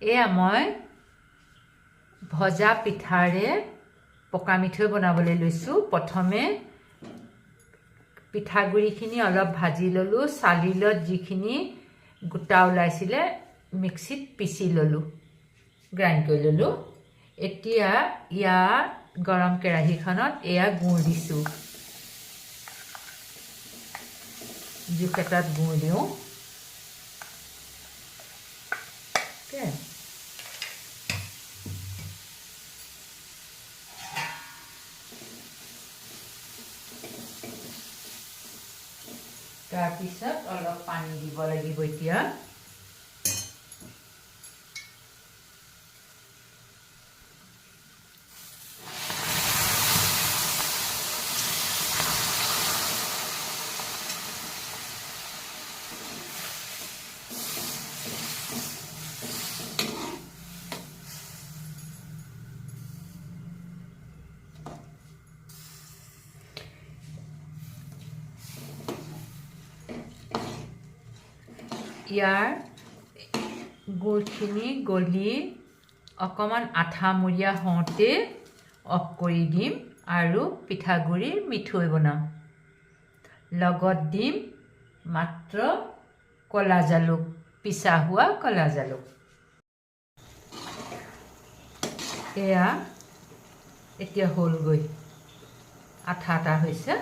এয়া মই ভজা পিঠাৰে পকা মিঠৈ বনাবলৈ লৈছোঁ। প্ৰথমে পিঠাগুড়িখিনি অলপ ভাজি ল'লোঁ, চালিলত যিখিনি গোটা ওলাইছিলে মিক্সিত পিচি ল'লোঁ, গ্ৰাইণ্ড কৰি ল'লোঁ। এতিয়া ইয়াত গৰম কেৰাহীখনত এয়া গুড় দিছোঁ। জোখ এটাত গুড় দিওঁ। তাৰপিছত অলপ পানী দিব লাগিব। এতিয়া ইয়াৰ গুড়খিনি গলি অকণমান আঠামূৰীয়া হওঁতে অফ কৰি দিম আৰু পিঠাগুড়িৰ মিঠৈ বনাম। লগত দিম মাত্ৰ ক'লা জালুক, পিছা হোৱা ক'লা জালুক। এয়া এতিয়া হ'লগৈ, আঠা আঠা হৈছে।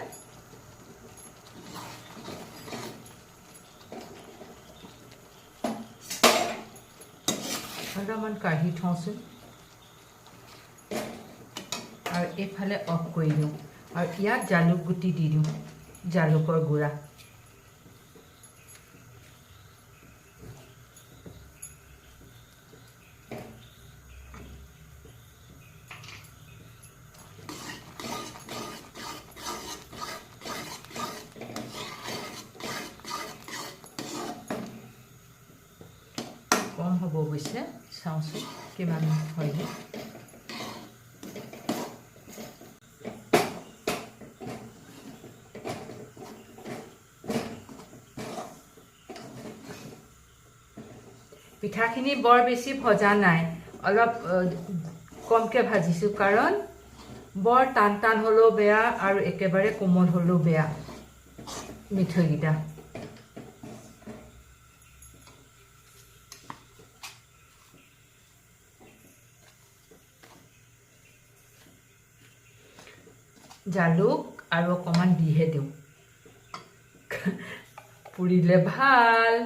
অলপমান কাঢ়ি থওঁচোন আৰু এইফালে অফ কৰি দিওঁ আৰু ইয়াত জালুক গুটি দি দিওঁ, জালুকৰ গুড়া। কম হ'ব অৱশ্যে, চাওঁচোন কিমান হয়গৈ। পিঠাখিনি বৰ বেছি ভজা নাই, অলপ কমকৈ ভাজিছোঁ, কাৰণ বৰ টান টান হ'লেও বেয়া আৰু একেবাৰে কোমল হ'লেও বেয়া মিঠৈকেইটা। জালুক আৰু অকণমান দিহে দিওঁ, পুৰিলে ভাল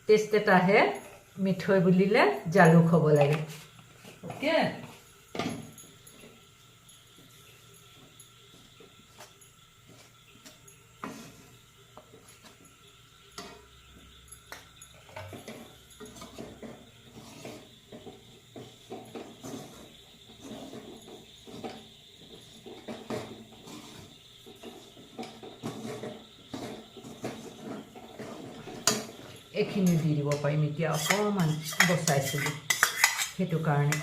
টেষ্ট এটা আহে। মিঠৈ বুলিলে জালুক হ'ব লাগে। অ'কে, এইখিনি দি দিব পাৰিম। এতিয়া অকণমান বচাইছিলোঁ সেইটো কাৰণে।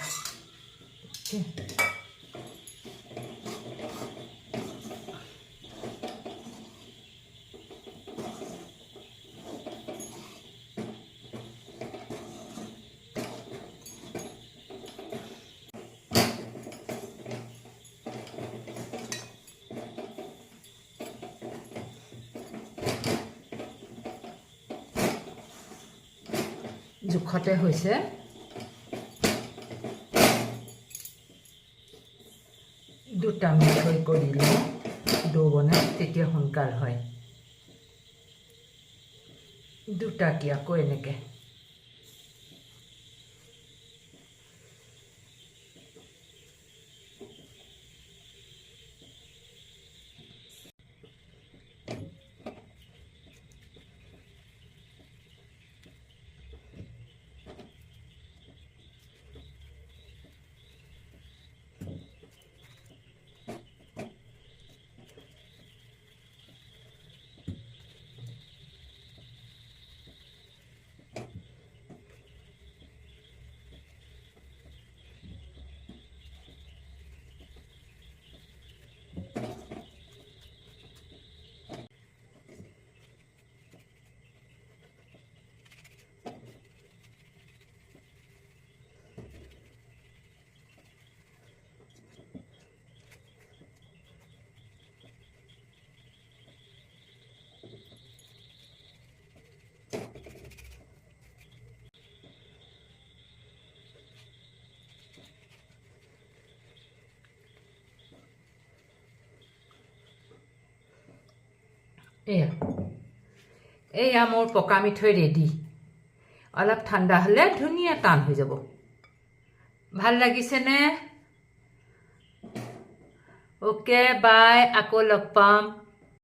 জোখতে হৈছে। দুটা মিঠৈ কৰিলে দৌ বনাই তেতিয়া সোনকাল হয়। দুটাকে আকৌ এনেকৈ এয়া মোৰ পকা মিঠৈ ৰেডি অলপ ঠাণ্ডা হ'লে ধুনীয়া টান হৈ যাব ভাল লাগিছেনে ওকে বাই আকৌ লগ পাম